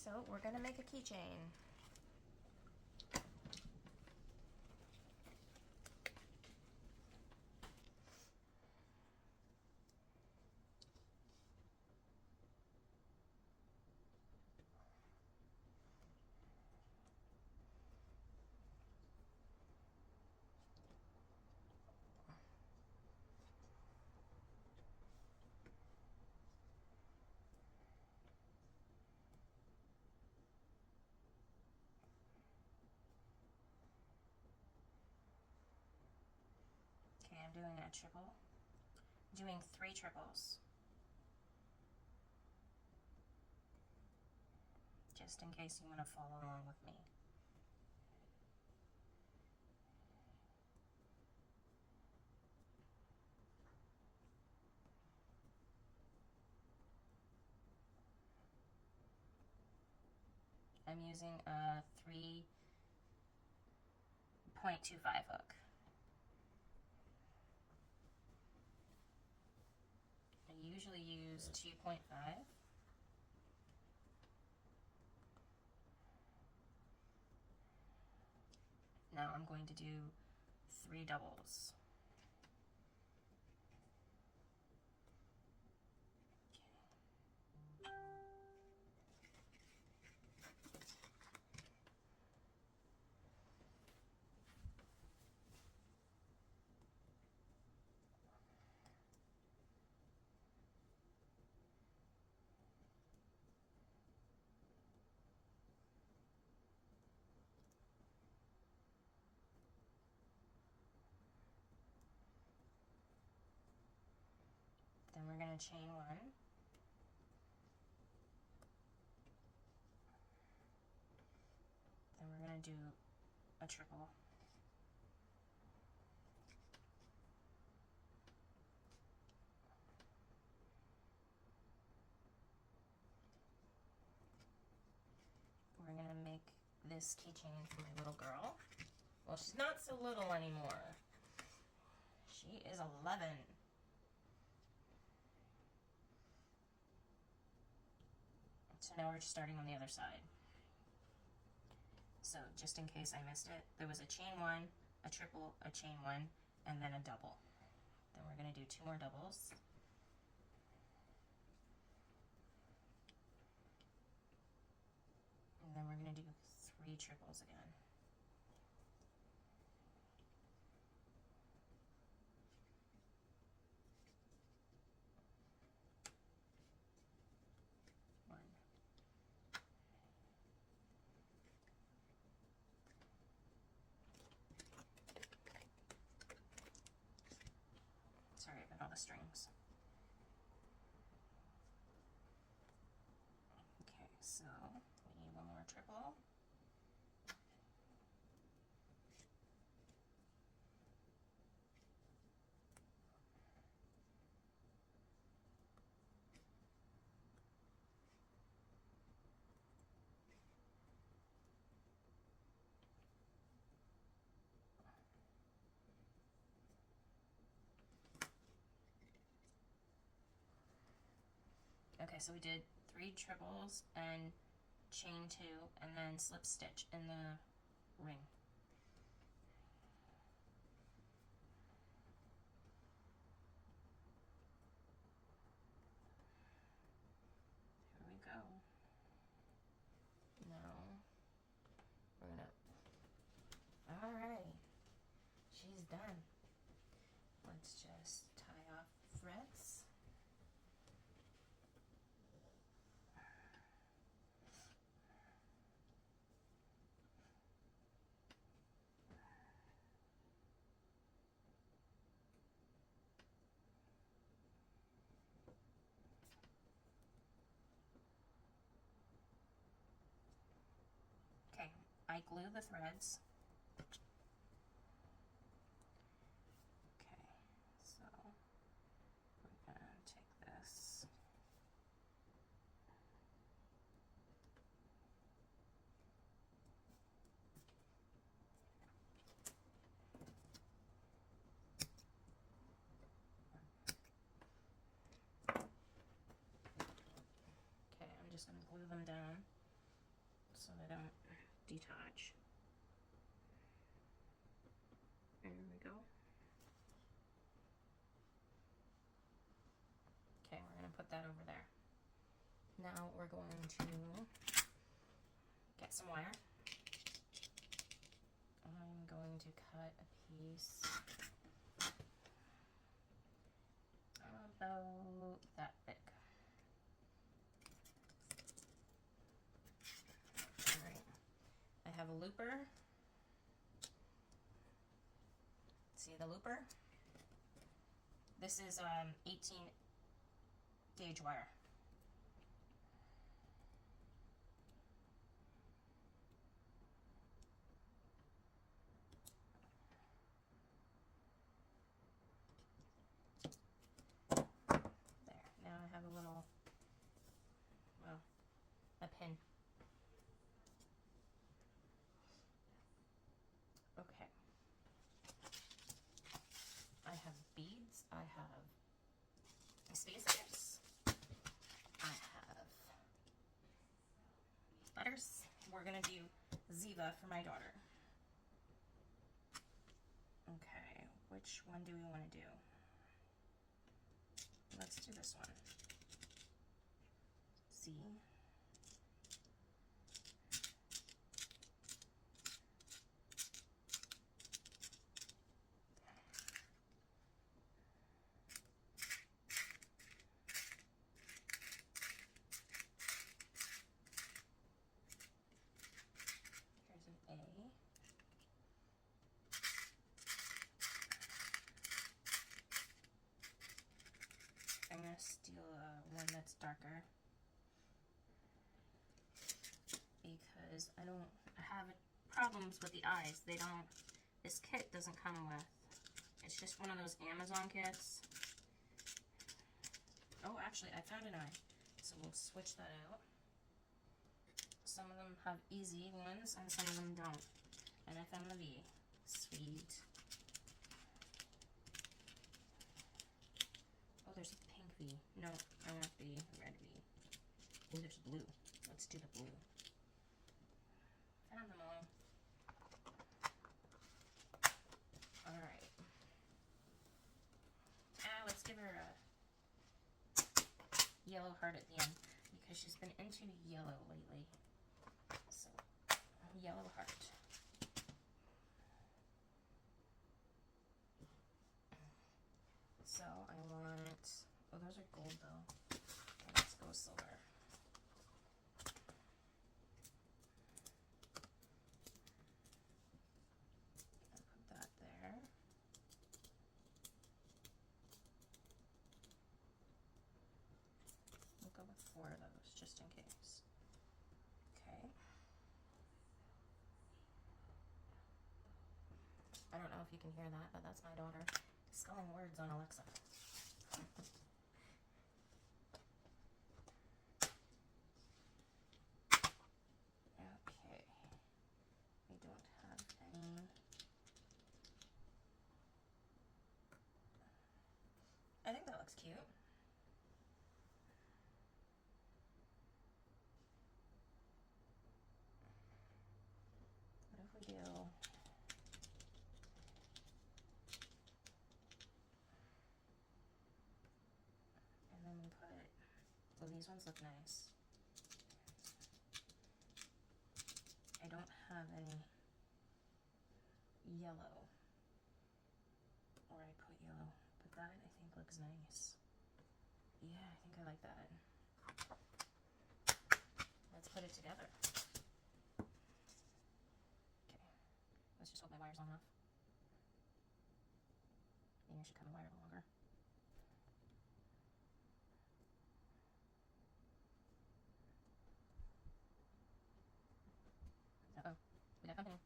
So we're gonna make a keychain. Okay, I'm doing a triple. I'm doing 3 triples. Just in case you want to follow along with me. I'm using a 3.25 hook. I usually use 2.5. Now I'm going to do 3 doubles. Then we're going to chain 1. Then we're going to do a triple. We're going to make this keychain for my little girl. Well, she's not so little anymore. She is 11. So now we're starting on the other side. So just in case I missed it, there was a chain 1, a triple, a chain 1, and then a double. Then we're going to do 2 more doubles. And then we're going to do 3 triples again. Sorry about all the strings. Okay, so we need 1 more triple. Okay, so we did 3 triples and chain 2 and then slip stitch in the ring. Here we go. Now we're gonna, all right, she's done. Let's just tie off threads. Okay, I glue the threads. Okay, so we're gonna take this. Okay, I'm just gonna glue them down. so they don't detach. There we go. Okay, we're going to put that over there. Now we're going to get some wire. I'm going to cut a piece about that big. Alright, I have a looper. See the looper? This is 18 gauge wire. Now I have a little, well, a pin. Okay. I have beads. I have spacers. I have letters. We're going to do Ziva for my daughter. Okay, which one do we want to do? Let's do this one. Z. Here's an A. I'm going to steal one that's darker because I have problems with the eyes. This kit doesn't come with. It's just one of those Amazon kits. Oh, actually, I found an eye. So we'll switch that out. Some of them have easy ones and some of them don't. And I found the V. Sweet. Oh, there's a pink V. No, I want the red V. Oh, there's blue. Let's do the blue. Found them all. Alright. Let's give her a yellow heart at the end because she's been into yellow lately. So, yellow heart. So, I want... Oh, those are gold though. Okay, let's go silver. Put that there. We'll go with 4 of those, just in case. Okay. I don't know if you can hear that, but that's my daughter spelling words on Alexa. Okay. We don't have any. I think that looks cute. What if we do... And then we put... Oh, these ones look nice. I don't have any yellow. Or I put yellow. But that, I think, looks nice. Yeah, I think I like that. Let's put it together. Okay. Let's just hope my wire's long enough. Maybe I should cut my wire a little longer. Uh-oh. We got company.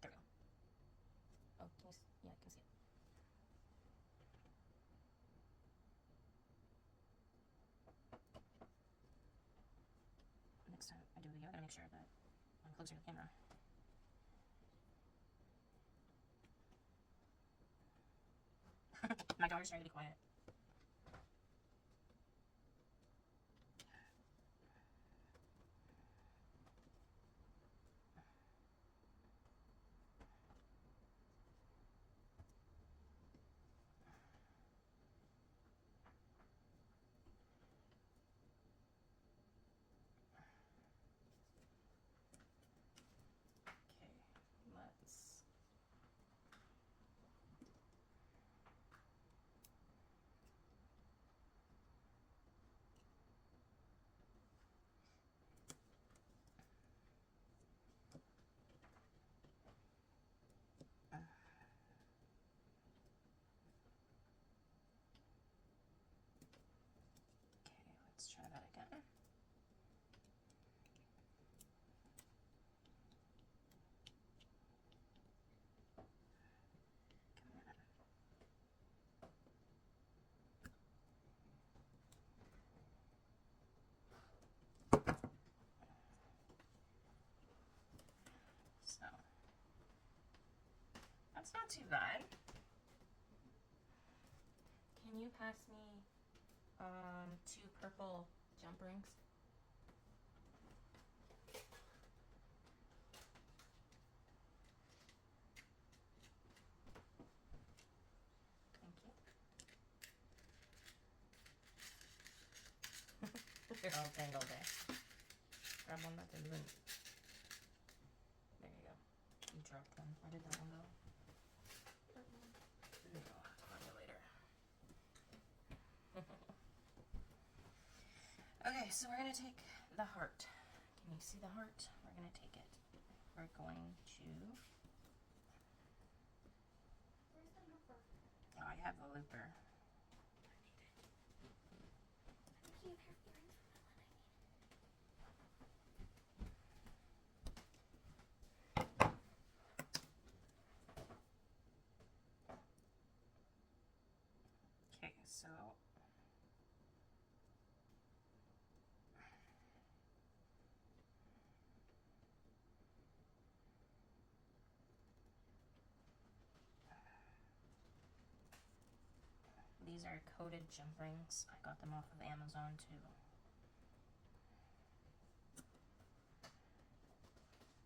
There we go. Oh, can you yeah, I can see it. Next time I do a video, I gotta make sure that I'm closer to the camera. My daughter's trying to be quiet. Let's try that again. So that's not too bad. Can you pass me 2 purple jump rings? Thank you. They're all tangled there. Grab one that isn't. There you go. You dropped one. Where did that one go? There you go. I'll have to find it later. Okay, so we're going to take the heart. Can you see the heart? We're going to take it. We're going to... Where's the looper? Oh, I have the looper. I need it. I can't have earrings for my one. Okay, so... These are coated jump rings. I got them off of Amazon too.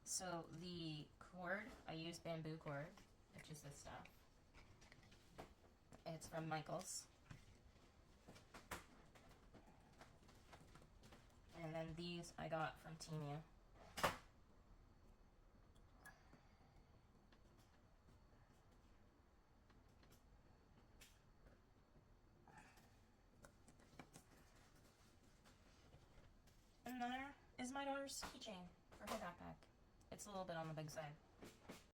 So the cord, I use bamboo cord, which is this stuff. It's from Michael's. And then these I got from Temu. And there is my daughter's keychain for her backpack. It's a little bit on the big side.